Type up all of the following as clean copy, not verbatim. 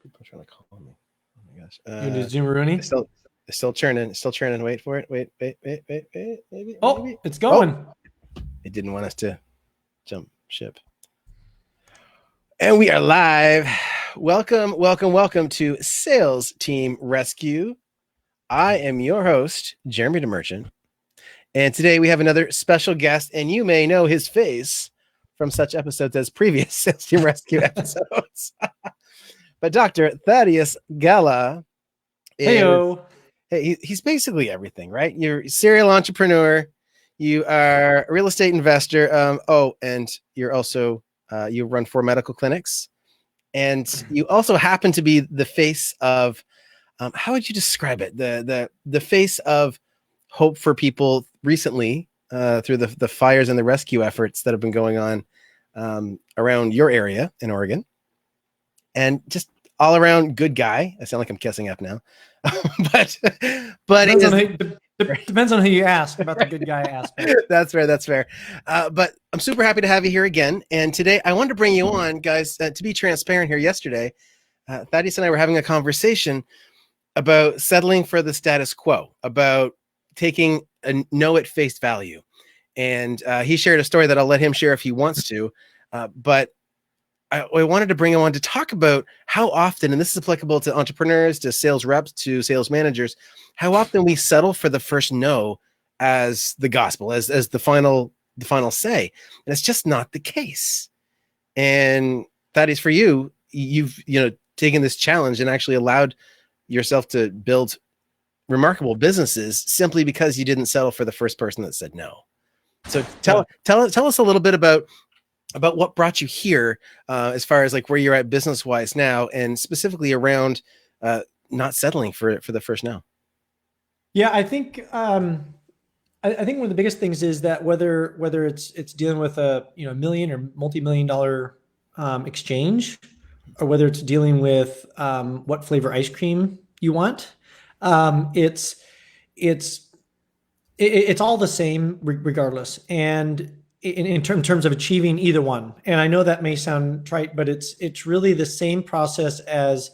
People are trying to call me. Oh my gosh. You need Zoom Rooney? Still churning. Still churning. Wait for it. Wait. Maybe. Oh, it's Oh, going. it didn't want us to jump ship. And we are live. Welcome to Sales Team Rescue. I am your host, Jeremy DeMerchant. And today we have another special guest, and you may know his face from such episodes as previous Sales Team Rescue episodes. But Dr. Thaddeus Gala is, he's basically everything, right? You're a serial entrepreneur. You are a real estate investor. And you're also, you run 4 medical clinics. And you also happen to be the face of, how would you describe it? The face of hope for people recently through the fires and the rescue efforts that have been going on around your area in Oregon. And just all around good guy. I sound like I'm kissing up now, but depends on who you ask about the good guy aspect. That's fair. But I'm super happy to have you here again. And today I wanted to bring you on, guys, to be transparent here. Yesterday, Thaddeus and I were having a conversation about settling for the status quo, about taking a no at face value. And he shared a story that I'll let him share if he wants to. But I wanted to bring him on to talk about how often, and this is applicable to entrepreneurs, to sales reps, to sales managers, how often we settle for the first no as the gospel, as the final say. And it's just not the case. And that is for you've taken this challenge and actually allowed yourself to build remarkable businesses simply because you didn't settle for the first person that said no. So tell us a little bit about what brought you here, as far as like where you're at business wise now, and specifically around not settling for the first no. Yeah, I think one of the biggest things is that whether it's dealing with a million or multi-million-dollar exchange, or whether it's dealing with what flavor ice cream you want, it's all the same regardless. And in terms of achieving either one. And I know that may sound trite, but it's really the same process as,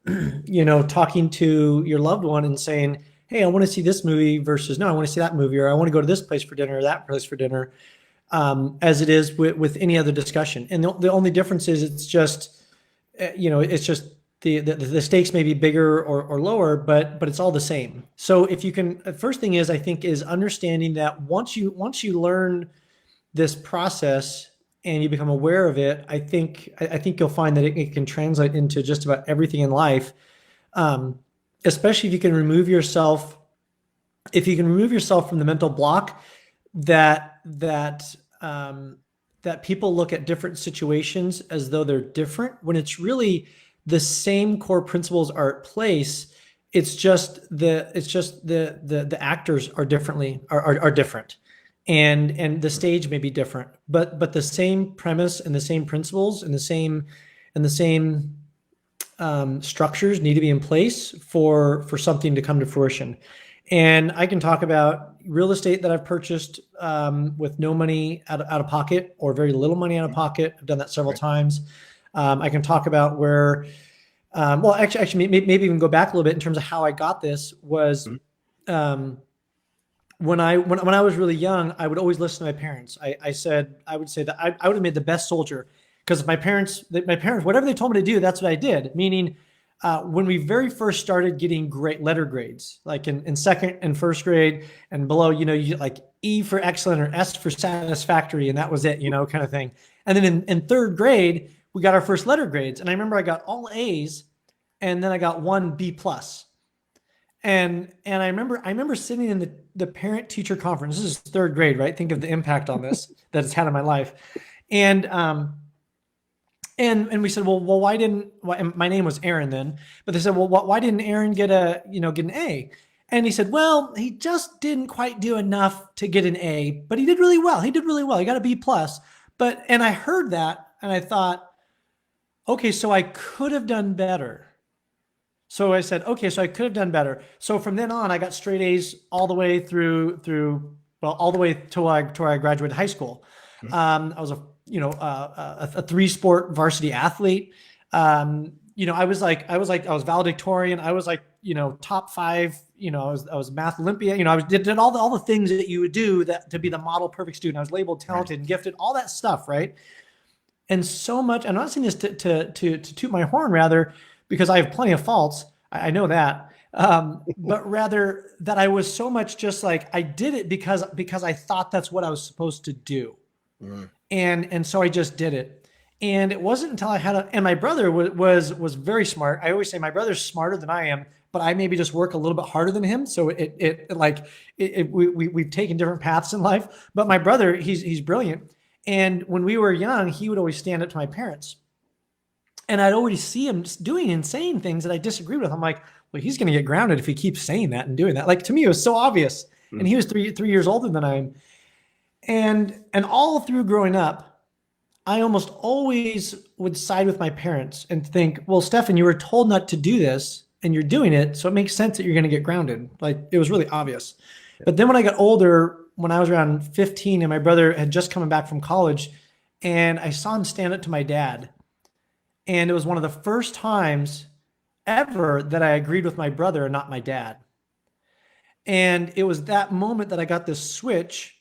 talking to your loved one and saying, hey, I want to see this movie versus no, I want to see that movie, or I want to go to this place for dinner or that place for dinner, as it is with any other discussion. And the only difference is it's just the stakes may be bigger or lower, but it's all the same. So if you can, the first thing is, I think, is understanding that once you learn this process and you become aware of it, I think you'll find that it can translate into just about everything in life. Especially if you can remove yourself from the mental block that people look at different situations as though they're different, when it's really the same core principles are at place. It's just the actors are different. And the stage may be different, but the same premise and the same principles and the same structures need to be in place for something to come to fruition. And I can talk about real estate that I've purchased with no money out of pocket, or very little money out of pocket. I've done that several times. I can talk about where, actually, maybe even go back a little bit in terms of how I got this was. When I was really young, I would always listen to my parents. I would say that I would have made the best soldier, because my parents, whatever they told me to do, that's what I did. Meaning, when we very first started getting great letter grades, like in second and first grade and below, you like E for excellent or S for satisfactory, and that was it, kind of thing. And then in third grade, we got our first letter grades, and I remember I got all A's, and then I got 1 B plus. And I remember sitting in the parent teacher conference. This is third grade, right? Think of the impact on this that it's had in my life. And we said, well, why didn't, and my name was Aaron then, but they said, well, why didn't Aaron get an A? And he said, well, he just didn't quite do enough to get an A, but he did really well. He got a B plus. And I heard that and I thought, okay, so I could have done better. So I said, okay, so I could have done better. So from then on, I got straight A's all the way through all the way till I graduated high school. I was a 3-sport varsity athlete. I was valedictorian. I was like, top 5, I was math Olympia. I did all the things that you would do that to be the model perfect student. I was labeled talented and gifted, all that stuff. Right. And so much, I'm not saying this to toot my horn, rather, because I have plenty of faults. I know that. But rather that I was so much just like, I did it because I thought that's what I was supposed to do. Mm. And so I just did it. And it wasn't until I had and my brother was very smart. I always say my brother's smarter than I am, but I maybe just work a little bit harder than him. So we've taken different paths in life, but my brother, he's brilliant. And when we were young, he would always stand up to my parents. And I'd always see him doing and saying things that I disagreed with. I'm like, well, he's going to get grounded if he keeps saying that and doing that. Like, to me, it was so obvious. Mm. And he was three years older than I am. And all through growing up, I almost always would side with my parents and think, well, Stefan, you were told not to do this and you're doing it. So it makes sense that you're going to get grounded. Like, it was really obvious. Yeah. But then when I got older, when I was around 15 and my brother had just come back from college, and I saw him stand up to my dad. And it was one of the first times ever that I agreed with my brother and not my dad. And it was that moment that I got this switch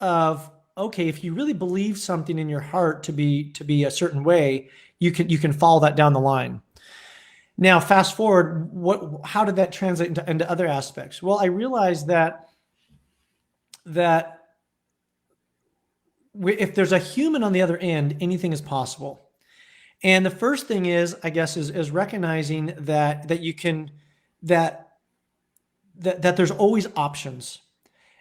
of, okay, if you really believe something in your heart to be a certain way, you can follow that down the line. Now, fast forward, how did that translate into other aspects? Well, I realized that if there's a human on the other end, anything is possible. And the first thing is, I guess, is recognizing that there's always options.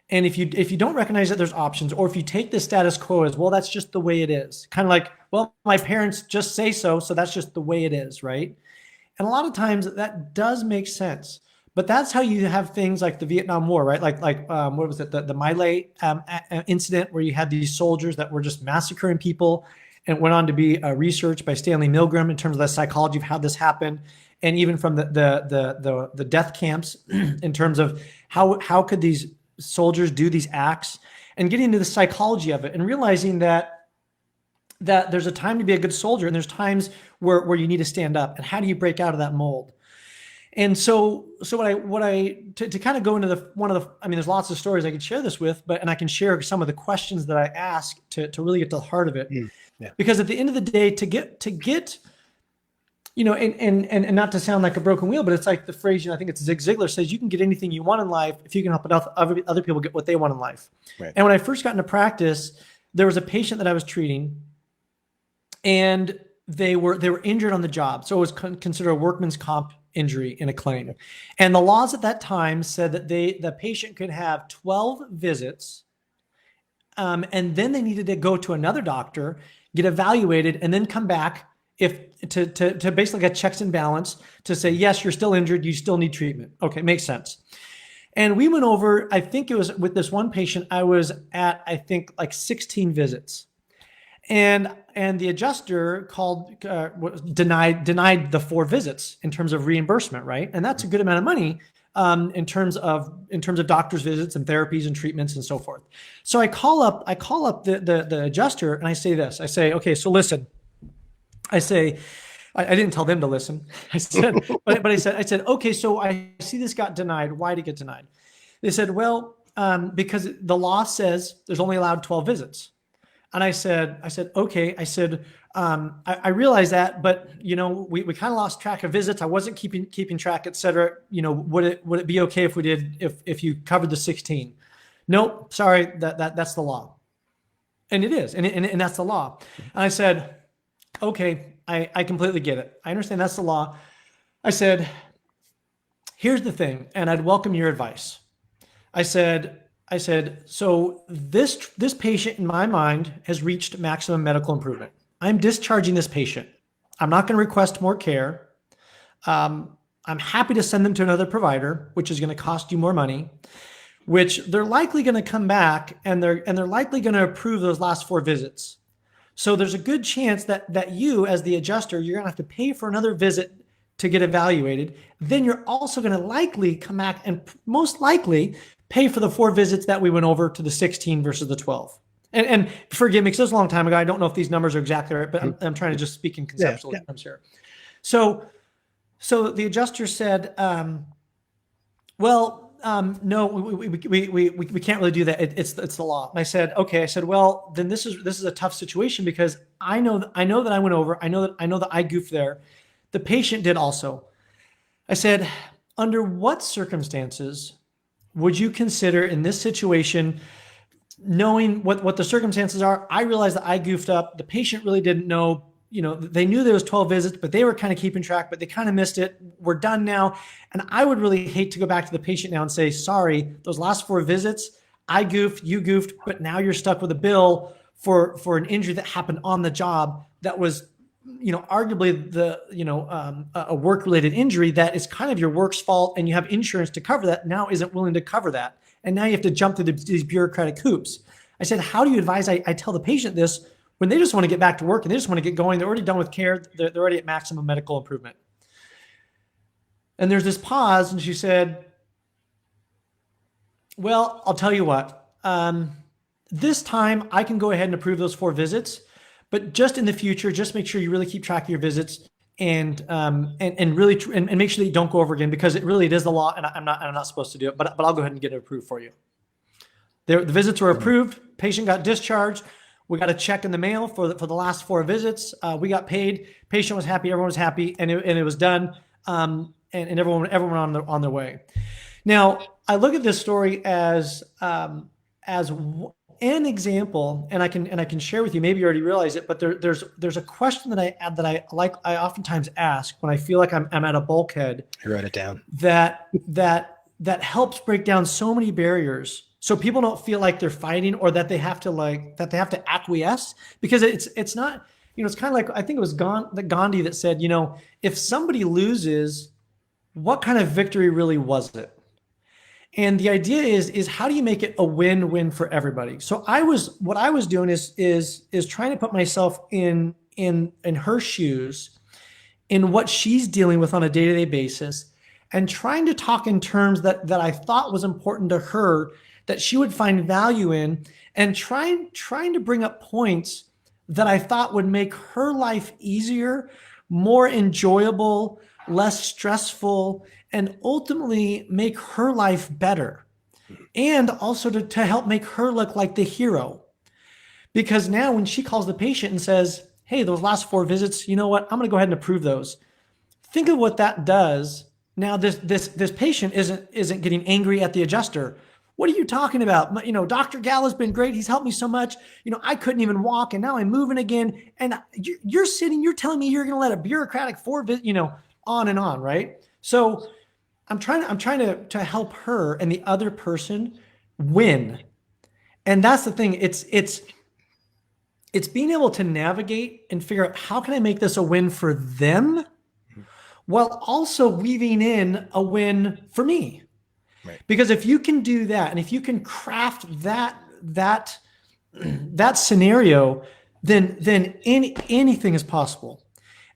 And if you don't recognize that there's options, or if you take the status quo as, well, that's just the way it is, kind of like, well, my parents just say so that's just the way it is, right? And a lot of times that does make sense. But that's how you have things like the Vietnam War, right? Like what was it? The My Lai incident, where you had these soldiers that were just massacring people, and it went on to be research by Stanley Milgram in terms of the psychology of how this happened, and even from the death camps in terms of how could these soldiers do these acts, and getting into the psychology of it, and realizing that there's a time to be a good soldier, and there's times where you need to stand up, and how do you break out of that mold? And so to kind of go into there's lots of stories I could share this with, and I can share some of the questions that I ask to really get to the heart of it. Yeah. Because at the end of the day, to get, and not to sound like a broken wheel, but it's like the phrase, I think it's Zig Ziglar says, you can get anything you want in life if you can help other people get what they want in life. Right. And when I first got into practice, there was a patient that I was treating, and they were injured on the job. So it was considered a workman's comp injury in a claim. And the laws at that time said that the patient could have 12 visits, and then they needed to go to another doctor, get evaluated, and then come back to basically get checks and balance to say, yes, you're still injured, you still need treatment. Okay, makes sense. And we went over, I think it was with this one patient, I was at, I think, like 16 visits. And the adjuster denied the 4 visits in terms of reimbursement, right? And that's a good amount of money in terms of doctor's visits and therapies and treatments and so forth. So I call up the adjuster, and I say this. I say, okay, so listen. I say, I didn't tell them to listen. I said, but I said, okay, so I see this got denied. Why did it get denied? They said, well, because the law says there's only allowed 12 visits. And I said, okay. I said, I realize that, but we kind of lost track of visits. I wasn't keeping track, et cetera. Would it be okay if we did, if you covered the 16? Nope, sorry, that's the law. And it is, and that's the law. And I said, okay, I completely get it. I understand that's the law. I said, here's the thing, and I'd welcome your advice. I said, so this patient in my mind has reached maximum medical improvement. I'm discharging this patient. I'm not going to request more care. I'm happy to send them to another provider, which is going to cost you more money, which they're likely going to come back and they're likely going to approve those last 4 visits. So there's a good chance that you, as the adjuster, you're going to have to pay for another visit to get evaluated. Then you're also going to likely come back and most likely pay for the 4 visits that we went over to the 16 versus the 12. And forgive me, because it was a long time ago. I don't know if these numbers are exactly right, but I'm trying to just speak in conceptual terms here. So, so the adjuster said, no, we can't really do that. It's the law. And I said, okay. I said, well, then this is a tough situation because I know that I went over. I know that I goofed there. The patient did also. I said, under what circumstances would you consider in this situation, knowing what the circumstances are? I realized that I goofed up. The patient really didn't know. They knew there was 12 visits, but they were kind of keeping track, but they kind of missed it. We're done now. And I would really hate to go back to the patient now and say, sorry, those last 4 visits, I goofed, you goofed, but now you're stuck with a bill for an injury that happened on the job that was, arguably a work-related injury that is kind of your work's fault, and you have insurance to cover that, now isn't willing to cover that. And now you have to jump through these bureaucratic hoops. I said, how do you advise I tell the patient this when they just want to get back to work and they just want to get going? They're already done with care. They're already at maximum medical improvement. And there's this pause, and she said, well, I'll tell you what. This time I can go ahead and approve those 4 visits, but just in the future, just make sure you really keep track of your visits and really make sure that you don't go over again, because it is the law, and I'm not supposed to do it. But I'll go ahead and get it approved for you. The visits were approved. Patient got discharged. We got a check in the mail for the last 4 visits. We got paid. Patient was happy. Everyone was happy, and it was done. And everyone on their way. Now I look at this story as an example, and I can share with you. Maybe you already realize it, but there's a question that I oftentimes ask when I feel like I'm at a bulkhead. I wrote it down. That helps break down so many barriers, so people don't feel like they're fighting or that they have to acquiesce, because it's not. It's kind of like, I think it was Gandhi that said, if somebody loses, what kind of victory really was it? And the idea is how do you make it a win-win for everybody? So what I was doing is trying to put myself in her shoes, in what she's dealing with on a day-to-day basis, and trying to talk in terms that I thought was important to her, that she would find value in, and trying to bring up points that I thought would make her life easier, more enjoyable, less stressful, and ultimately make her life better. And also to help make her look like the hero. Because now when she calls the patient and says, hey, those last 4 visits, you know what? I'm going to go ahead and approve those. Think of what that does. Now this patient isn't getting angry at the adjuster. What are you talking about? Dr. Gala's been great. He's helped me so much. I couldn't even walk, and now I'm moving again. And you're telling me you're going to let a bureaucratic 4 visit, on and on, right? So I'm trying to help her and the other person win. And that's the thing. It's being able to navigate and figure out, how can I make this a win for them while also weaving in a win for me? Right. Because if you can do that, and if you can craft that scenario, then anything is possible.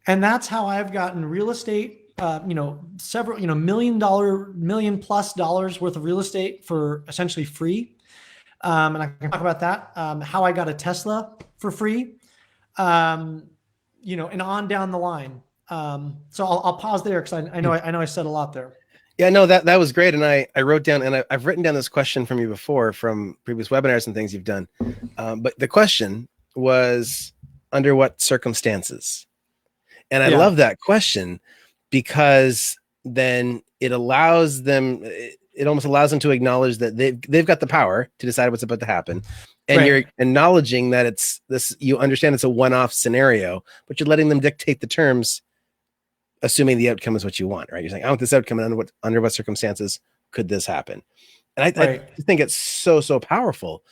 And that's how I've gotten real estate, several, $1 plus worth of real estate for essentially free. And I can talk about that, how I got a Tesla for free, and on down the line. So I'll pause there, because I know I said a lot there. Yeah, no, that was great. And I wrote down, and I've written down this question from you before, from previous webinars and things you've done. But the question was, under what circumstances? And I love that question, because then it allows them, it almost allows them to acknowledge that they've got the power to decide what's about to happen. And you're acknowledging that it's this, you understand it's a one-off scenario, but you're letting them dictate the terms, assuming the outcome is what you want, right? You're saying, I want this outcome, and under what circumstances could this happen? And I think it's so powerful,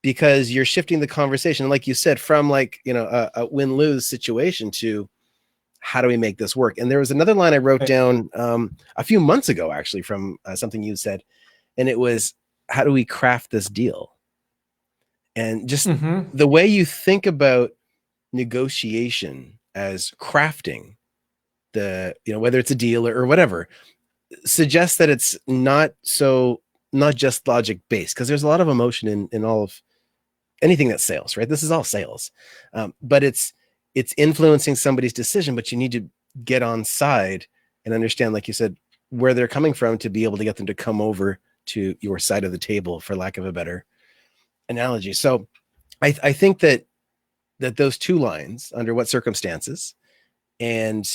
because you're shifting the conversation, like you said, from a win-lose situation to, how do we make this work? And there was another line I wrote down a few months ago, actually, from something you said, and it was, how do we craft this deal? And just the way you think about negotiation as crafting the, whether it's a deal or whatever, suggests that it's not just logic based, because there's a lot of emotion in all of anything that's sales, right? This is all sales, but it's influencing somebody's decision, but you need to get on side and understand, like you said, where they're coming from, to be able to get them to come over to your side of the table, for lack of a better analogy. So I think that those two lines, under what circumstances, and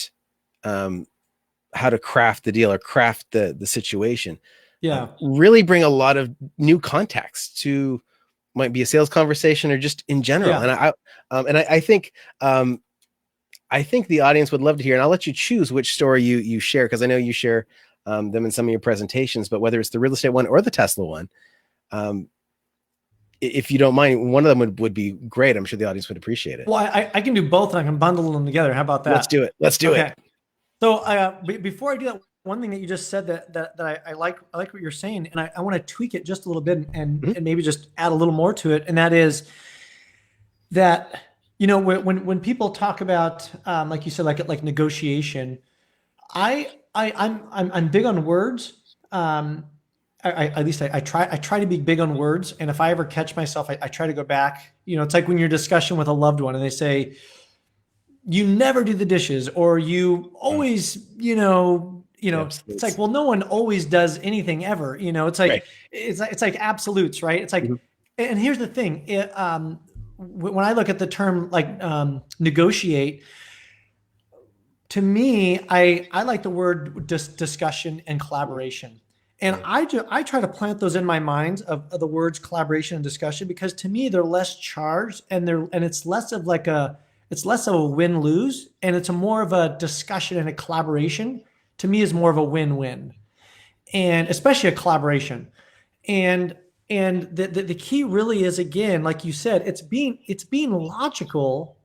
how to craft the deal or craft the situation, Yeah. really bring a lot of new context to, might be a sales conversation or just in general. Yeah. And I think the audience would love to hear, and I'll let you choose which story you share, because I know you share them in some of your presentations, but whether it's the real estate one or the Tesla one, if you don't mind, one of them would be great. I'm sure the audience would appreciate it. Well, I can do both, and I can bundle them together. How about that? Let's do it. Let's do it. So before I do that, one thing that you just said that I like what you're saying, and I want to tweak it just a little bit and maybe just add a little more to it. And that is that, when people talk about, like you said, like negotiation, I'm big on words. At least I try to be big on words. And if I ever catch myself, I try to go back. It's like when you're in discussion with a loved one and they say, you never do the dishes, or you always, it's like, well, no one always does anything ever. It's like, it's like absolutes, right? It's like, and here's the thing. When I look at the term like negotiate, to me, I like the word discussion and collaboration. And I try to plant those in my mind of the words collaboration and discussion, because to me, they're less charged, and it's less of a win-lose, and it's more of a discussion, and a collaboration to me is more of a win-win, and especially a collaboration. And the key really is, again, like you said, it's being logical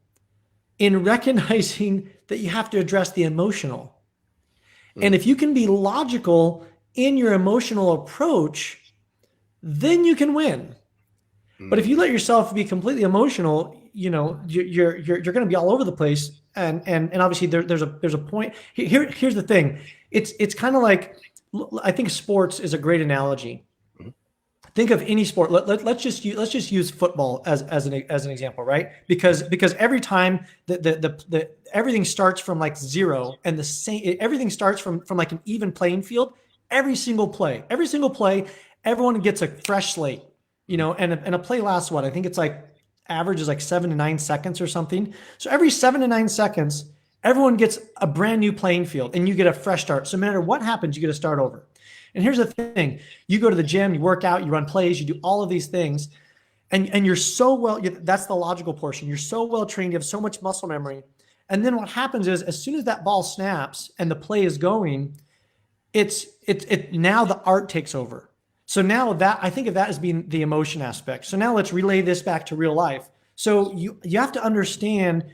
in recognizing that you have to address the emotional. And if you can be logical in your emotional approach, then you can win. But if you let yourself be completely emotional, you're going to be all over the place. And obviously there's a point here. Here's the thing. It's kind of like, I think sports is a great analogy. Think of any sport. Let's just use football as an example, right? Because every time the everything starts from like zero, and everything starts from like an even playing field. Every single play, everyone gets a fresh slate, and a play lasts what? I think it's like average is like 7 to 9 seconds or something. So every 7 to 9 seconds, everyone gets a brand new playing field, and you get a fresh start. So no matter what happens, you get to start over. And here's the thing: you go to the gym, you work out, you run plays, you do all of these things, and you're so well. That's the logical portion. You're so well trained. You have so much muscle memory. And then what happens is, as soon as that ball snaps and the play is going, it's now the art takes over. So now that I think of that as being the emotion aspect. So now let's relay this back to real life. So you have to understand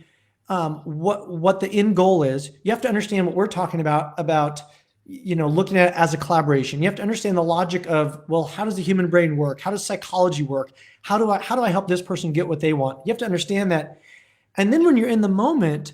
what the end goal is. You have to understand what we're talking about looking at it as a collaboration. You have to understand the logic of, well, how does the human brain work? How does psychology work? How do I help this person get what they want? You have to understand that. And then when you're in the moment,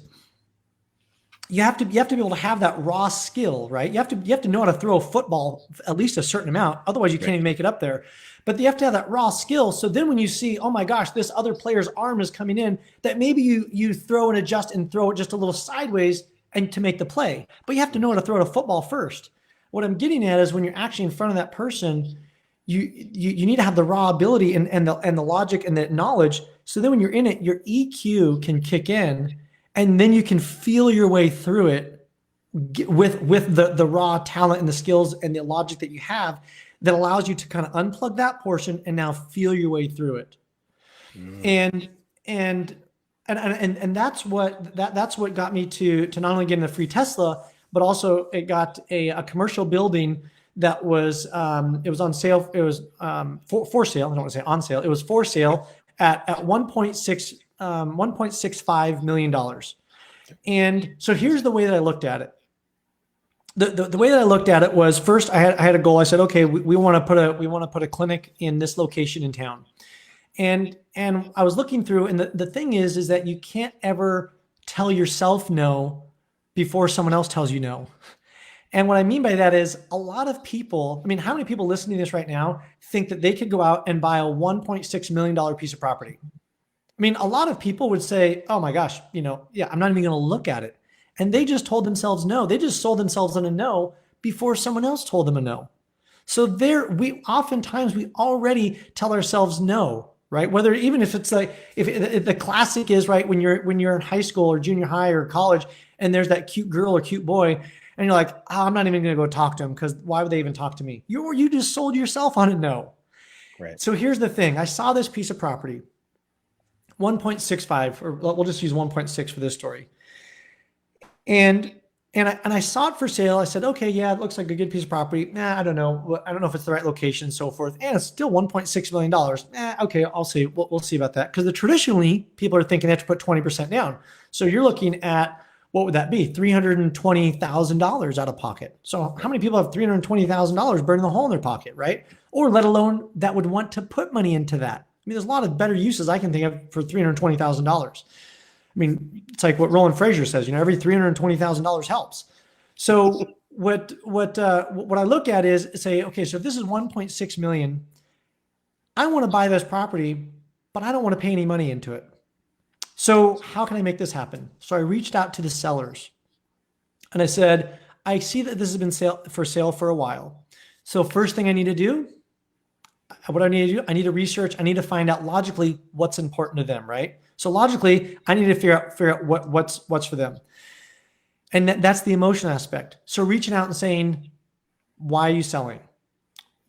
you have to be able to have that raw skill, right? You have to know how to throw a football at least a certain amount. Otherwise, you can't even make it up there. But you have to have that raw skill. So then when you see, oh my gosh, this other player's arm is coming in, that maybe you throw and adjust and throw it just a little sideways and to make the play. But you have to know how to throw a football first. What I'm getting at is, when you're actually in front of that person, you need to have the raw ability and the logic and the knowledge. So then when you're in it, your EQ can kick in, and then you can feel your way through it with the raw talent and the skills and the logic that you have, that allows you to kind of unplug that portion and now feel your way through it. And that's what got me to not only getting a free Tesla, but also it got a commercial building that was it was on sale. It was for sale. I don't want to say on sale. It was for sale at $1.65 million. And so here's the way that I looked at it. The way that I looked at it was, first I had a goal. I said, okay, we want to put a clinic in this location in town. And I was looking through, and the thing is that you can't ever tell yourself no before someone else tells you no. And what I mean by that is, a lot of people, I mean, how many people listening to this right now think that they could go out and buy a $1.6 million piece of property? I mean, a lot of people would say, oh my gosh, yeah, I'm not even going to look at it. And they just told themselves no. They just sold themselves on a no before someone else told them a no. So we oftentimes we already tell ourselves no, right? Whether even if it's like if the classic is right when you're in high school or junior high or college, and there's that cute girl or cute boy, and you're like, oh, I'm not even going to go talk to him because why would they even talk to me? You just sold yourself on a no. Right. So here's the thing: I saw this piece of property, 1.65, or we'll just use 1.6 for this story, and I saw it for sale. I said, okay, yeah, it looks like a good piece of property. Nah, I don't know. I don't know if it's the right location and so forth. And it's still $1.6 million. Okay, I'll see. We'll see about that. Because traditionally, people are thinking they have to put 20% down. So you're looking at, what would that be? $320,000 out of pocket. So how many people have $320,000 burning the hole in their pocket, right? Or let alone that would want to put money into that. I mean, there's a lot of better uses I can think of for $320,000. I mean, it's like what Roland Frazier says, every $320,000 helps. So what I look at is say, okay, so if this is 1.6 million, I want to buy this property, but I don't want to pay any money into it. So how can I make this happen? So I reached out to the sellers and I said, I see that this has been for sale for a while. So first thing I need to do, what I need to do, I need to research. I need to find out logically what's important to them, right? So logically, I need to figure out what's for them. And that's the emotional aspect. So reaching out and saying, why are you selling?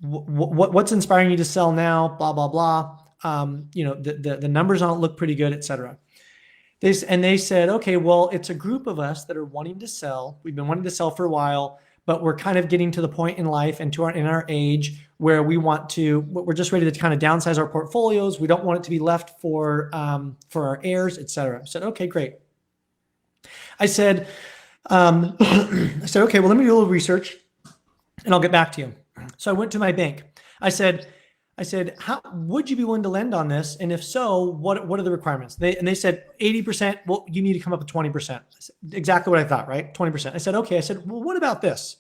What's inspiring you to sell now? Blah, blah, blah. The numbers on it look pretty good, et cetera. They said, okay, well, it's a group of us that are wanting to sell. We've been wanting to sell for a while, but we're kind of getting to the point in life and in our age where we're just ready to kind of downsize our portfolios. We don't want it to be left for our heirs, et cetera. I said, okay, great. I said, okay, well, let me do a little research and I'll get back to you. So I went to my bank. I said, how would you be willing to lend on this? And if so, what are the requirements? They said 80%. Well, you need to come up with 20%. Exactly what I thought, right? 20%. I said, okay. I said, well, what about this?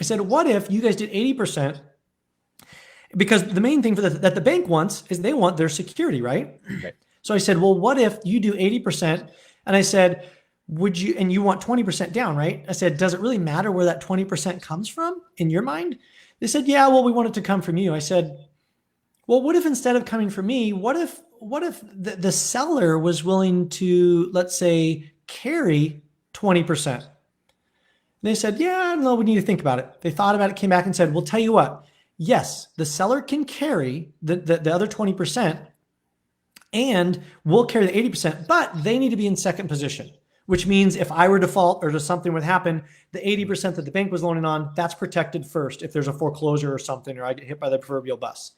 I said, what if you guys did 80%? Because the main thing that the bank wants is they want their security, right? Okay. So I said, well, what if you do 80%? And I said, and you want 20% down, right? I said, does it really matter where that 20% comes from in your mind? They said, yeah, well, we want it to come from you. I said, well, what if instead of coming from me, what if the seller was willing to, let's say, carry 20%? They said, yeah, no, we need to think about it. They thought about it, came back and said, well, tell you what, yes, the seller can carry the other 20% and we'll carry the 80%, but they need to be in second position, which means if I were to default or if something would happen, the 80% that the bank was loaning on, that's protected first if there's a foreclosure or something, or I get hit by the proverbial bus.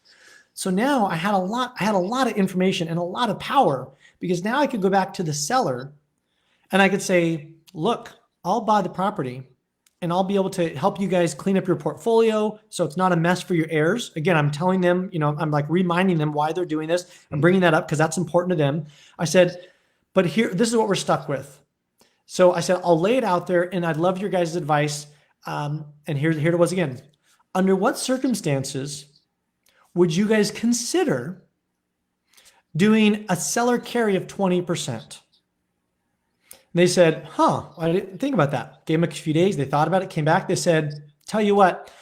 So now I had a lot of information and a lot of power, because now I could go back to the seller and I could say, look, I'll buy the property and I'll be able to help you guys clean up your portfolio so it's not a mess for your heirs. Again, I'm telling them, I'm like reminding them why they're doing this. I'm bringing that up because that's important to them. I said, but this is what we're stuck with. So I said, I'll lay it out there and I'd love your guys' advice. And here it was again. Under what circumstances would you guys consider doing a seller carry of 20%? They said, I didn't think about that. Gave them a few days. They thought about it, came back. They said, tell you what,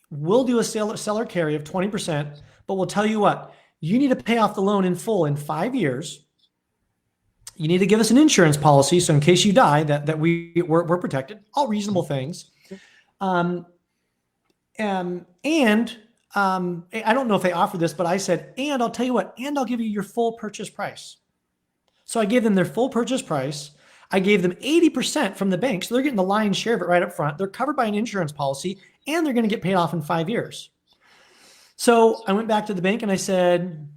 we'll do a seller carry of 20%, but we'll tell you what, you need to pay off the loan in full in 5 years. You need to give us an insurance policy, so in case you die, that we're protected. All reasonable things. And I don't know if they offered this, but I said, and I'll tell you what, and I'll give you your full purchase price. So I gave them their full purchase price. I gave them 80% from the bank. So they're getting the lion's share of it right up front. They're covered by an insurance policy and they're going to get paid off in 5 years. So I went back to the bank and I said,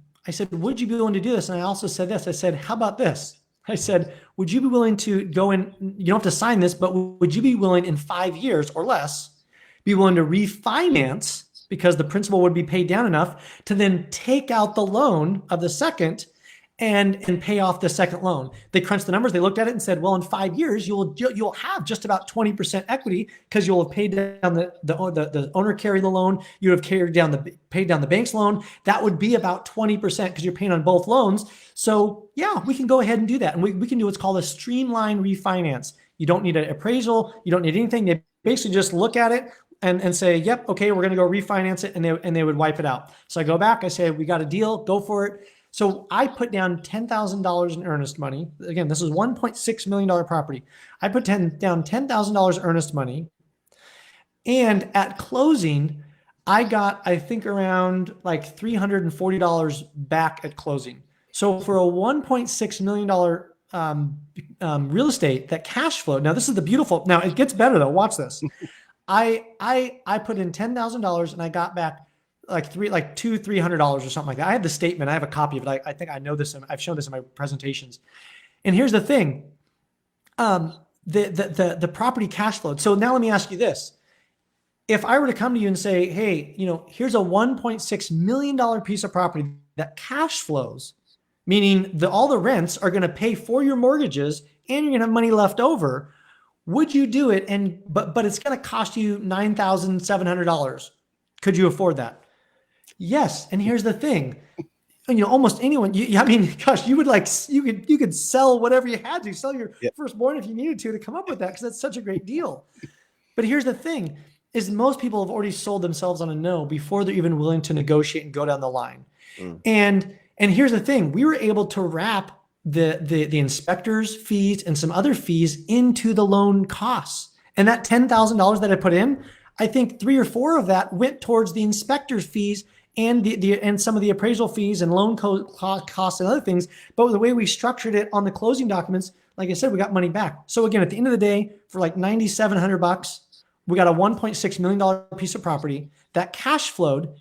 would you be willing to do this? And I also said this, I said, how about this? I said, would you be willing to go in, you don't have to sign this, but would you be willing in 5 years or less, be willing to refinance because the principal would be paid down enough to then take out the loan of the second and pay off the second loan. They crunched the numbers. They looked at it and said, well, in 5 years, you'll have just about 20% equity because you'll have paid down the owner carry the loan. You would have paid down the bank's loan. That would be about 20% because you're paying on both loans. So yeah, we can go ahead and do that. And we can do what's called a streamline refinance. You don't need an appraisal. You don't need anything. They basically just look at it and say, yep, okay, we're going to go refinance it. And they would wipe it out. So I go back, I say, we got a deal, go for it. So I put down $10,000 in earnest money. Again, this is $1.6 million property. I put down $10,000 earnest money. And at closing, I got, I think, around like $340 back at closing. So for a $1.6 million real estate that cash flow. Now this is the beautiful, now it gets better though. Watch this. I put in $10,000 and I got back like $300 or something like that. I have the statement. I have a copy of it. I think I know this. I've shown this in my presentations. And here's the thing. The property cash flowed. So now let me ask you this. If I were to come to you and say, hey, here's a $1.6 million piece of property that cash flows, meaning all the rents are going to pay for your mortgages and you're going to have money left over, would you do it? But it's going to cost you $9,700. Could you afford that? Yes. And here's the thing. Almost anyone, I mean, gosh, you could sell whatever you had to, sell your firstborn if you needed to come up with that, because that's such a great deal. But here's the thing is most people have already sold themselves on a no before they're even willing to negotiate and go down the line. And here's the thing, we were able to wrap the inspector's fees and some other fees into the loan costs. And that $10,000 that I put in, I think 3 or 4 of that went towards the inspector's fees and and some of the appraisal fees and loan costs and other things. But the way we structured it on the closing documents, like I said, we got money back. So again, at the end of the day, for like $9,700, we got a $1.6 million piece of property that cash flowed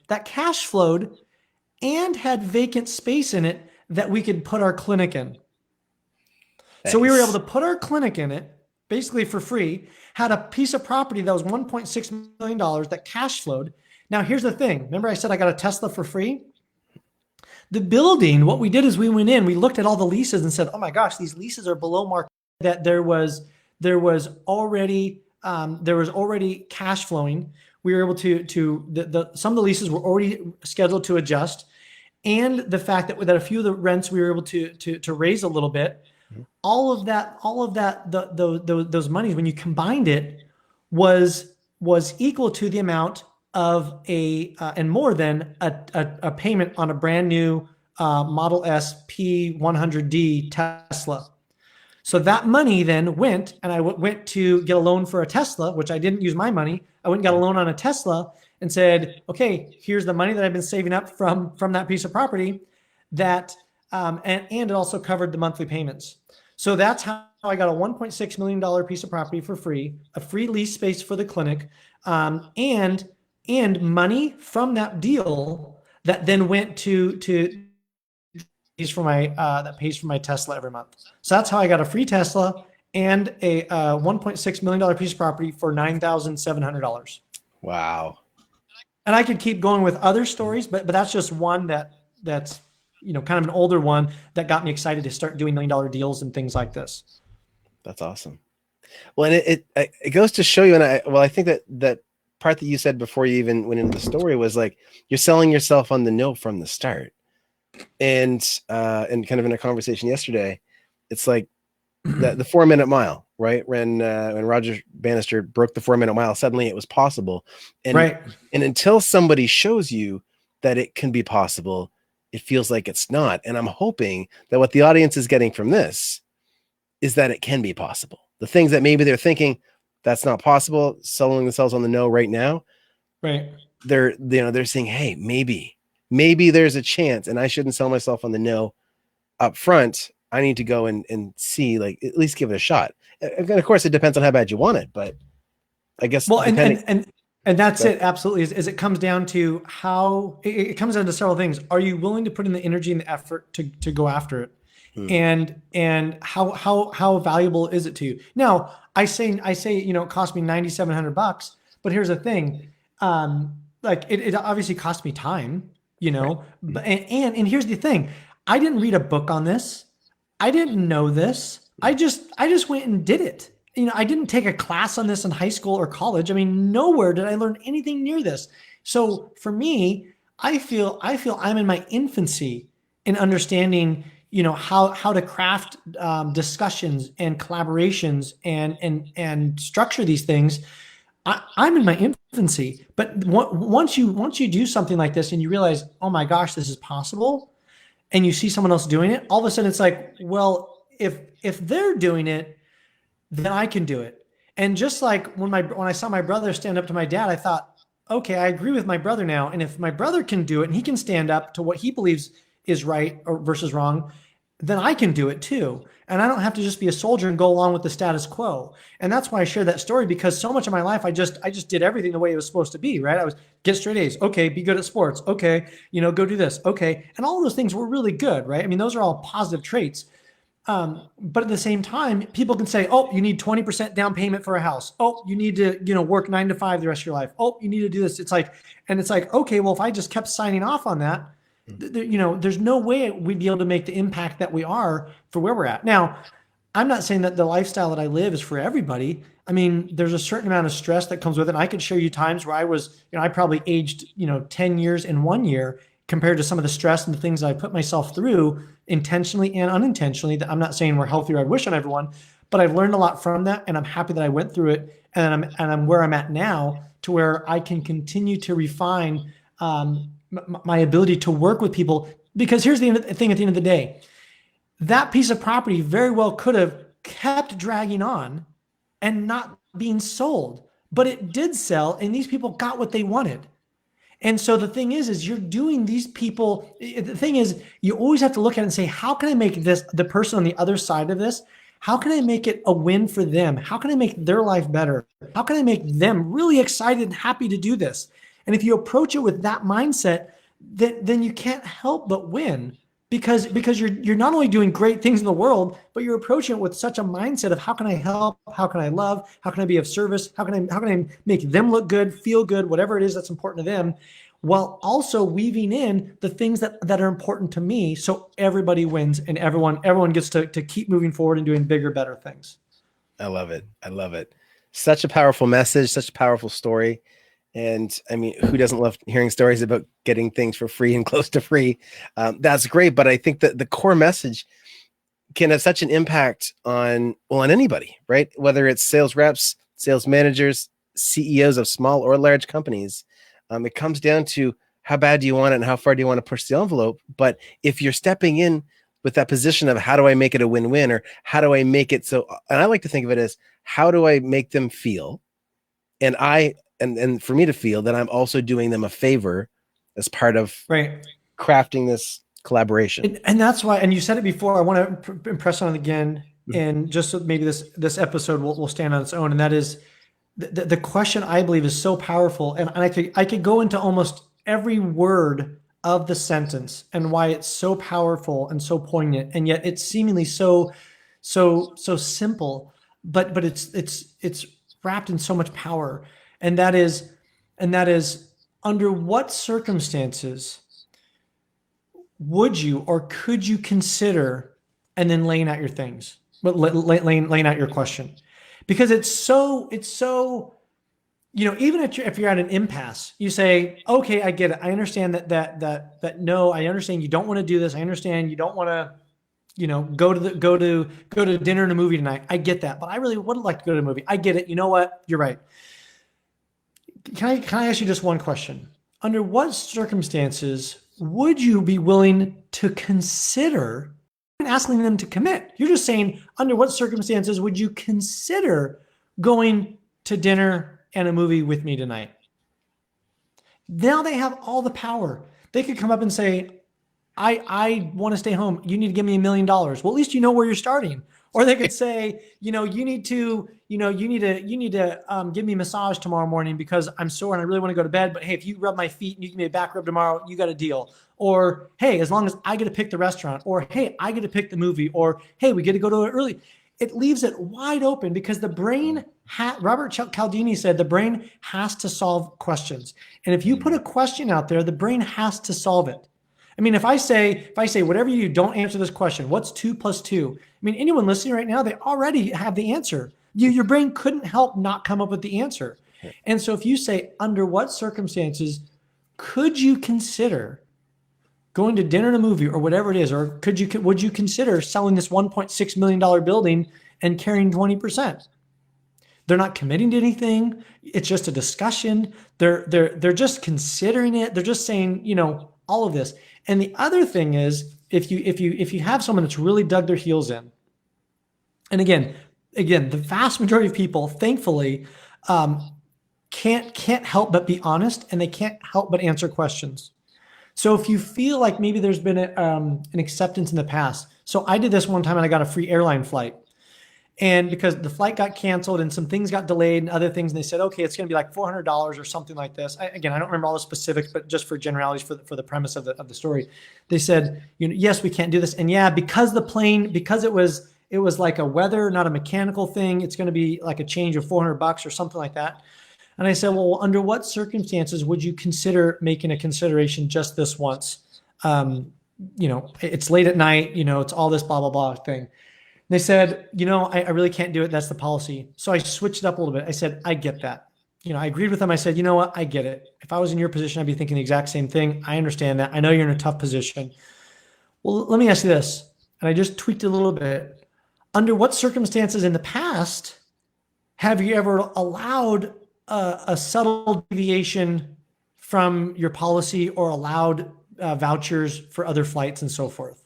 and had vacant space in it that we could put our clinic in. Nice. So we were able to put our clinic in it basically for free, had a piece of property that was $1.6 million that cash flowed. Now, here's the thing. Remember I said I got a Tesla for free? The building, what we did is we went in, we looked at all the leases and said, oh my gosh, these leases are below market. That there was already cash flowing. We were able to some of the leases were already scheduled to adjust. And the fact that a few of the rents we were able to raise a little bit, all of that, those monies, when you combined it, was equal to the amount of and more than a payment on a brand new Model S P100D Tesla. So that money then went, and I went to get a loan for a Tesla, which I didn't use my money. I went and got a loan on a Tesla and said, okay, here's the money that I've been saving up from that piece of property that, and it also covered the monthly payments. So that's how I got a $1.6 million piece of property for free, a free lease space for the clinic, and money from that deal that then went to pays for my Tesla every month. So that's how I got a free Tesla and a $1.6 million piece of property for $9,700. Wow. And I could keep going with other stories, but that's just one that's kind of an older one that got me excited to start doing $1 million deals and things like this. That's awesome. Well, and it goes to show you, and I think that part that you said before you even went into the story was like you're selling yourself on the no from the start. And kind of in a conversation yesterday, it's like the 4-minute mile, right? When Roger Bannister broke the 4-minute mile, suddenly it was possible. And, right. And until somebody shows you that it can be possible, it feels like it's not. And I'm hoping that what the audience is getting from this is that it can be possible. The things that maybe they're thinking that's not possible, selling themselves on the no right now. Right. They're saying, hey, maybe there's a chance, and I shouldn't sell myself on the no up front. I need to go and see, like, at least give it a shot. And of course, it depends on how bad you want it, but I guess. Well, and that's it. Absolutely. Is it comes down to how it comes down to several things. Are you willing to put in the energy and the effort to go after it? And how valuable is it to you? Now, I say, it cost me $9,700, but here's the thing. Like it obviously cost me time, Right. and here's the thing. I didn't read a book on this. I didn't know this. I just went and did it. I didn't take a class on this in high school or college. I mean, nowhere did I learn anything near this. So for me, I feel I'm in my infancy in understanding, how to craft discussions and collaborations and structure these things. I'm in my infancy, but once you do something like this and you realize, oh my gosh, this is possible, and you see someone else doing it, all of a sudden it's like, well, if they're doing it, then I can do it. And just like when I saw my brother stand up to my dad, I thought, okay, I agree with my brother now. And if my brother can do it and he can stand up to what he believes is right or versus wrong, then I can do it too. And I don't have to just be a soldier and go along with the status quo. And that's why I share that story, because so much of my life, I just did everything the way it was supposed to be, right? I was get straight A's. Okay. Be good at sports. Okay. Go do this. Okay. And all of those things were really good, right? I mean, those are all positive traits. But at the same time, people can say, oh, you need 20% down payment for a house. Oh, you need to, work 9 to 5 the rest of your life. Oh, you need to do this. It's like, okay, well, if I just kept signing off on that, there's no way we'd be able to make the impact that we are for where we're at. Now, I'm not saying that the lifestyle that I live is for everybody. I mean, there's a certain amount of stress that comes with it. And I could show you times where I was, I probably aged, 10 years in 1 year compared to some of the stress and the things I put myself through intentionally and unintentionally. That I'm not saying we're healthier, I'd wish on everyone, but I've learned a lot from that. And I'm happy that I went through it. And I'm where I'm at now, to where I can continue to refine my ability to work with people. Because here's the thing at the end of the day, that piece of property very well could have kept dragging on and not being sold, but it did sell, and these people got what they wanted. And so the thing is you're doing these people, the thing is, you always have to look at it and say, how can I make this, the person on the other side of this, how can I make it a win for them? How can I make their life better? How can I make them really excited and happy to do this? And if you approach it with that mindset, then you can't help but win, because you're not only doing great things in the world, but you're approaching it with such a mindset of how can I help? How can I love? How can I be of service? How can I make them look good, feel good, whatever it is that's important to them, while also weaving in the things that are important to me, so everybody wins and everyone gets to keep moving forward and doing bigger, better things. I love it. I love it. Such a powerful message, such a powerful story. And I mean, who doesn't love hearing stories about getting things for free and close to free? That's great. But I think that the core message can have such an impact on anybody, right? Whether it's sales reps, sales managers, CEOs of small or large companies. It comes down to how bad do you want it and how far do you want to push the envelope? But if you're stepping in with that position of how do I make it a win-win, or how do I make it so, and I like to think of it as, how do I make them feel? And and for me to feel that I'm also doing them a favor as part of crafting this collaboration. And that's why, and you said it before, I want to impress on it again. And just so maybe this episode will stand on its own. And that is the question, I believe, is so powerful. And I could go into almost every word of the sentence and why it's so powerful and so poignant. And yet it's seemingly so simple, but it's wrapped in so much power. And that is, under what circumstances would you or could you consider, and then laying out your things, but laying out your question, because it's so, even if you're at an impasse, you say, okay, I get it. I understand that no, I understand you don't want to do this. I understand you don't want to, go to dinner and a movie tonight. I get that, but I really would like to go to a movie. I get it. You know what? You're right. Can I ask you just one question? Under what circumstances would you be willing to consider asking them to commit? You're just saying, under what circumstances would you consider going to dinner and a movie with me tonight? Now they have all the power. They could come up and say, I want to stay home. You need to give me $1 million. Well, at least you know where you're starting. Or they could say, you need to give me a massage tomorrow morning because I'm sore and I really want to go to bed. But hey, if you rub my feet and you give me a back rub tomorrow, you got a deal. Or hey, as long as I get to pick the restaurant, or hey, I get to pick the movie, or hey, we get to go to it early. It leaves it wide open, because the brain, Robert Cialdini said, the brain has to solve questions. And if you put a question out there, the brain has to solve it. I mean, if I say whatever you do, don't answer this question. What's 2 plus 2? I mean, anyone listening right now, they already have the answer. Your brain couldn't help not come up with the answer. And so if you say, under what circumstances could you consider going to dinner and a movie or whatever it is, or would you consider selling this $1.6 million building and carrying 20%? They're not committing to anything. It's just a discussion. They're just considering it. They're just saying, all of this. And the other thing is, if you have someone that's really dug their heels in, and again, the vast majority of people, thankfully, can't help but be honest, and they can't help but answer questions. So if you feel like maybe there's been an acceptance in the past. So I did this one time and I got a free airline flight. And because the flight got canceled and some things got delayed and other things, and they said, okay, it's going to be like $400 or something like this. I don't remember all the specifics, but just for generalities for the premise of the story, they said, yes, we can't do this. And yeah, because it was like a weather, not a mechanical thing, it's going to be like a change of $400 or something like that. And I said, well, under what circumstances would you consider making a consideration just this once? It's late at night, it's all this blah, blah, blah thing. They said, I really can't do it. That's the policy. So I switched it up a little bit. I said, I get that. I agreed with them. I said, you know what? I get it. If I was in your position, I'd be thinking the exact same thing. I understand that. I know you're in a tough position. Well, let me ask you this. And I just tweaked it a little bit. Under what circumstances in the past have you ever allowed a subtle deviation from your policy or allowed vouchers for other flights and so forth?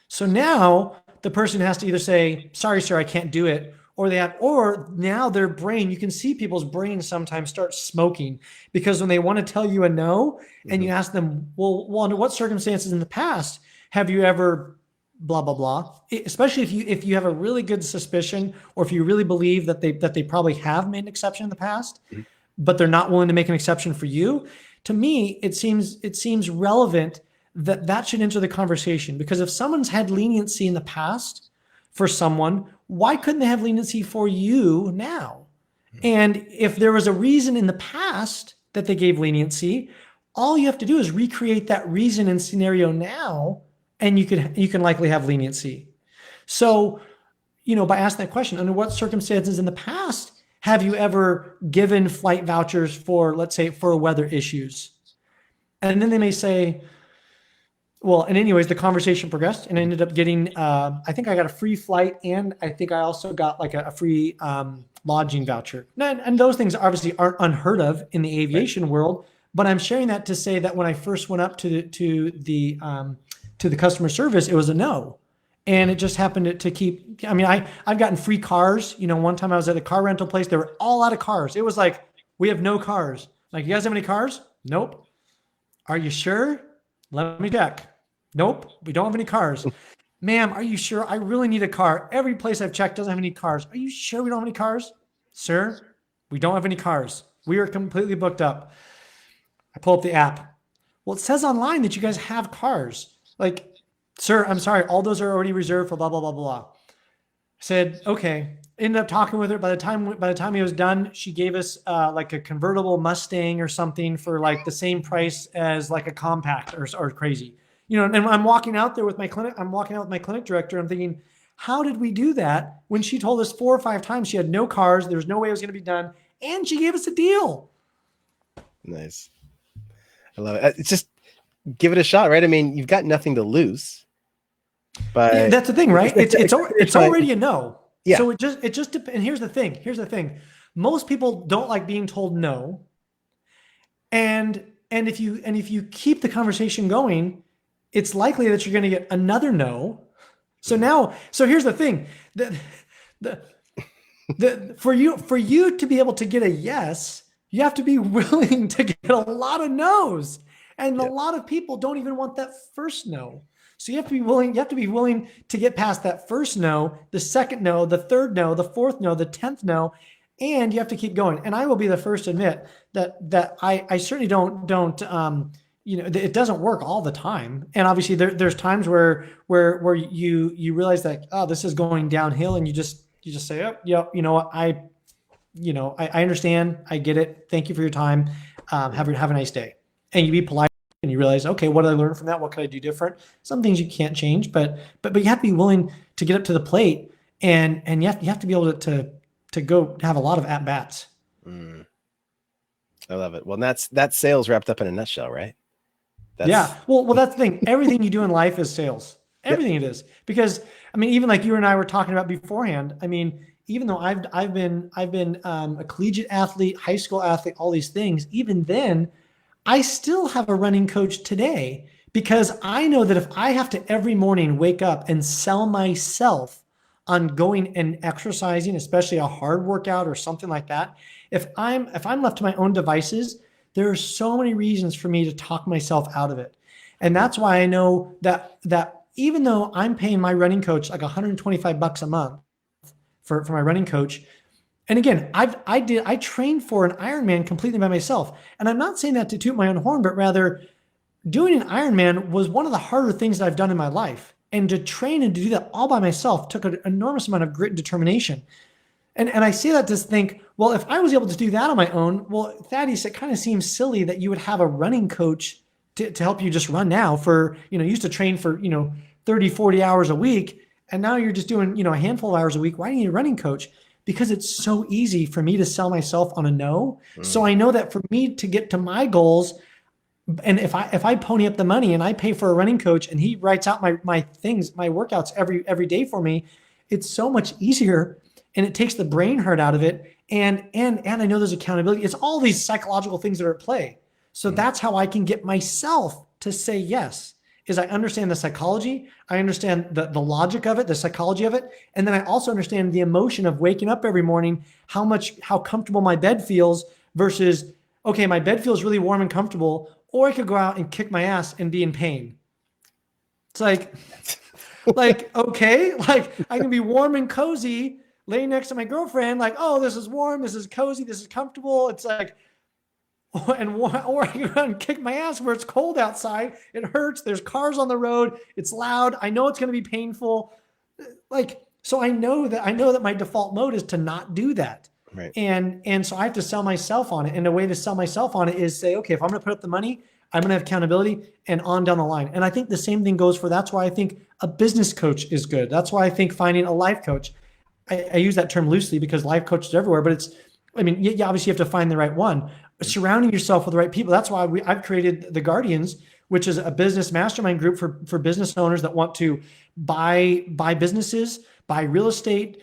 So now the person has to either say, sorry, sir, I can't do it. Or now their brain, you can see people's brains sometimes start smoking, because when they want to tell you a no, and you ask them, well, under what circumstances in the past have you ever blah, blah, blah, especially if you have a really good suspicion, or if you really believe that they probably have made an exception in the past, but they're not willing to make an exception for you. To me, it seems relevant that should enter the conversation, because if someone's had leniency in the past for someone, why couldn't they have leniency for you now? And if there was a reason in the past that they gave leniency, all you have to do is recreate that reason and scenario now, and you can likely have leniency. So, by asking that question, under what circumstances in the past have you ever given flight vouchers for, let's say, for weather issues? And then they may say, well, and anyways, the conversation progressed, and I ended up getting, I think I got a free flight, and I think I also got like a free lodging voucher. And those things obviously aren't unheard of in the aviation world, but I'm sharing that to say that when I first went up to the customer service, it was a no. And it just happened to keep, I've gotten free cars. One time I was at a car rental place, they were all out of cars. It was like, we have no cars. Like, you guys have any cars? Nope. Are you sure? Let me check. Nope, we don't have any cars. Ma'am, are you sure? I really need a car. Every place I've checked doesn't have any cars. Are you sure we don't have any cars? Sir, we don't have any cars. We are completely booked up. I pull up the app. Well, it says online that you guys have cars. Like, sir, I'm sorry, all those are already reserved for blah, blah, blah, blah. I said, okay. Ended up talking with her. By the time he was done, she gave us like a convertible Mustang or something for like the same price as like a compact or crazy. And I'm walking out there with my clinic. I'm walking out with my clinic director. I'm thinking, how did we do that when she told us 4 or 5 times she had no cars, there was no way it was going to be done, and she gave us a deal? Nice. I love it. It's just give it a shot, right? I mean, you've got nothing to lose. But yeah, that's the thing, right? It's already a no. Yeah. So it just and here's the thing. Most people don't like being told no. And if you keep the conversation going, it's likely that you're going to get another no. So here's the thing. For you to be able to get a yes, you have to be willing to get a lot of no's. And a lot of people don't even want that first no. So you have to be willing to get past that first no, the second no, the third no, the fourth no, the 10th no, and you have to keep going. And I will be the first to admit that I certainly don't it doesn't work all the time. And obviously there's times where you realize that, oh, this is going downhill, and you just say, oh, yep, you know what, I understand, I get it. Thank you for your time. Have a nice day. And you be polite. and you realize, okay, what did I learn from that? What could I do different? Some things you can't change, but you have to be willing to get up to the plate, and you have to be able to go have a lot of at bats. Mm, I love it. Well, that's sales wrapped up in a nutshell, right? Yeah. That's Well, that's the thing. Everything you do in life is sales. yep. Everything it is. Because I mean, even like you and I were talking about beforehand, I mean, even though I've been a collegiate athlete, high school athlete, all these things, even then, I still have a running coach today because I know that if I have to every morning wake up and sell myself on going and exercising, especially a hard workout or something like that, if I'm left to my own devices, there are so many reasons for me to talk myself out of it. And Mhm. that's why I know that even though I'm paying my running coach like $125 a month for my running coach, and again, I trained for an Ironman completely by myself. And I'm not saying that to toot my own horn, but rather doing an Ironman was one of the harder things that I've done in my life. And to train and to do that all by myself took an enormous amount of grit and determination. And I say that to think, well, if I was able to do that on my own, well, Thaddeus, it kind of seems silly that you would have a running coach to help you just run now for, you used to train for, 30, 40 hours a week. And now you're just doing, a handful of hours a week. Why do you need a running coach? Because it's so easy for me to sell myself on a no. So Mm, I know that for me to get to my goals, and if I pony up the money and I pay for a running coach and he writes out my things, my workouts every day for me, it's so much easier and it takes the brain hurt out of it. And I know there's accountability. It's all these psychological things that are at play. So mm, that's how I can get myself to say yes. Is I understand the psychology, I understand the logic of it, the psychology of it, and then I also understand the emotion of waking up every morning, how comfortable my bed feels versus, okay, my bed feels really warm and comfortable, or I could go out and kick my ass and be in pain. It's like okay, like I can be warm and cozy laying next to my girlfriend, like, oh, this is warm, this is cozy, this is comfortable. It's like, or I can go out and kick my ass where it's cold outside, it hurts, there's cars on the road, it's loud, I know it's going to be painful. Like, so I know that my default mode is to not do that. right. And so I have to sell myself on it. And the way to sell myself on it is say, okay, if I'm going to put up the money, I'm going to have accountability and on down the line. And I think the same thing goes for, that's why I think a business coach is good. That's why I think finding a life coach, I use that term loosely because life coaches are everywhere, but I mean, you obviously have to find the right one. Surrounding yourself with the right people. That's why I've created the Guardians, which is a business mastermind group for business owners that want to buy businesses, buy real estate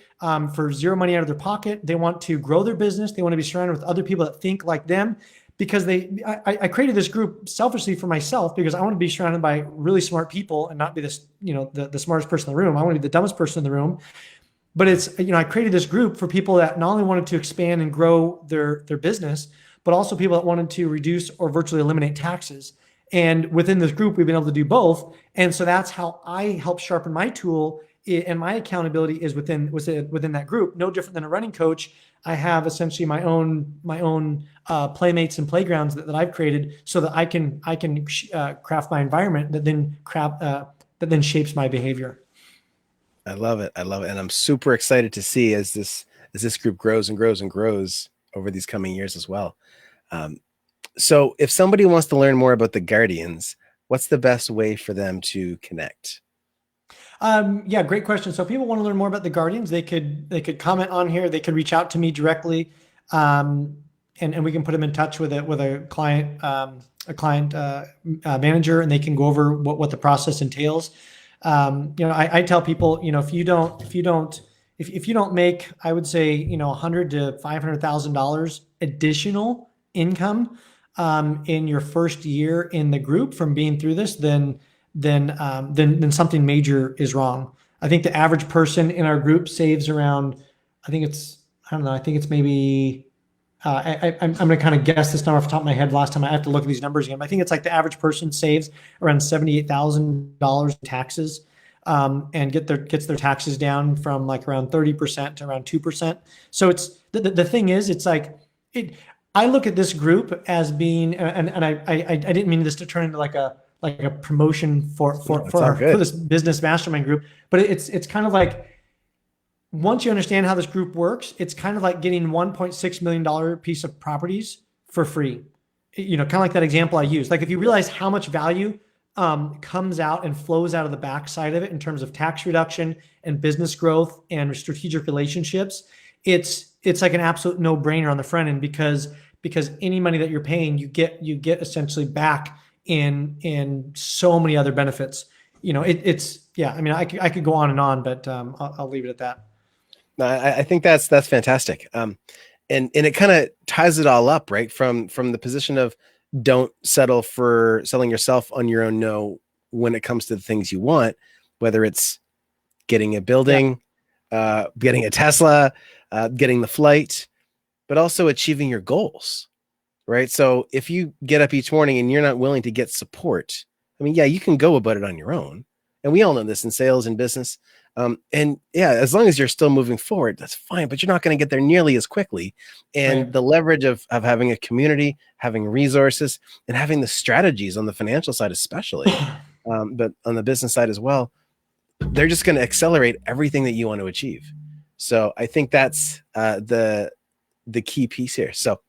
for zero money out of their pocket. They want to grow their business. They want to be surrounded with other people that think like them. Because I created this group selfishly for myself because I want to be surrounded by really smart people and not be this, the smartest person in the room. I want to be the dumbest person in the room. But it's, I created this group for people that not only wanted to expand and grow their business, but also people that wanted to reduce or virtually eliminate taxes. And within this group, we've been able to do both. And so that's how I help sharpen my tool, and my accountability is within that group. No different than a running coach. I have essentially my own playmates and playgrounds that I've created so that I can craft my environment that then shapes my behavior. I love it. I love it. And I'm super excited to see as this group grows and grows and grows over these coming years as well. Um, so if somebody wants to learn more about the Guardians, what's the best way for them to connect? Yeah, great question. So if people want to learn more about the Guardians, they could comment on here. They could reach out to me directly, and we can put them in touch with a client manager, and they can go over what the process entails. I tell people, if you don't make, I would say, $100,000 to $500,000 additional income in your first year in the group from being through this, then something major is wrong. I think the average person in our group saves around, I think it's, I don't know, I think it's maybe, I'm going to kind of guess this number off the top of my head. Last time I have to look at these numbers again. But I think it's like the average person saves around $78,000 in taxes, and gets their taxes down from like around 30% to around 2%. So it's the thing is, it's like I look at this group as being, and I didn't mean this to turn into like a promotion for this business mastermind group, but it's kind of like, once you understand how this group works, it's kind of like getting $1.6 million piece of properties for free. kind of like that example I used. Like if you realize how much value comes out and flows out of the backside of it in terms of tax reduction and business growth and strategic relationships, it's like an absolute no brainer on the front end because any money that you're paying, you get essentially back in so many other benefits. It's yeah. I mean, I could go on, but I'll leave it at that. No, I think that's fantastic. And it kind of ties it all up, right? From the position of don't settle for selling yourself on your own no when it comes to the things you want, whether it's getting a building, getting a Tesla, getting the flight, but also achieving your goals, right? So if you get up each morning and you're not willing to get support, I mean, yeah, you can go about it on your own. And we all know this in sales and business. And yeah, as long as you're still moving forward, that's fine, but you're not going to get there nearly as quickly. And Right. the leverage of having a community, having resources, and having the strategies on the financial side, especially, but on the business side as well, they're just going to accelerate everything that you want to achieve. So I think that's the key piece here. So,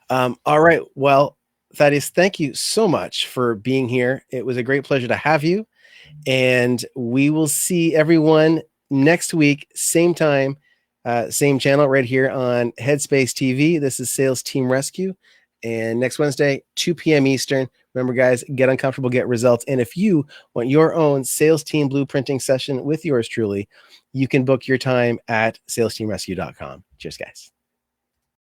all right. Well, Thaddeus, thank you so much for being here. It was a great pleasure to have you. And we will see everyone next week, same time, same channel right here on Headspace TV. This is Sales Team Rescue. And next Wednesday, 2 p.m. Eastern. Remember, guys, get uncomfortable, get results. And if you want your own sales team blueprinting session with yours truly, you can book your time at salesteamrescue.com. Cheers, guys.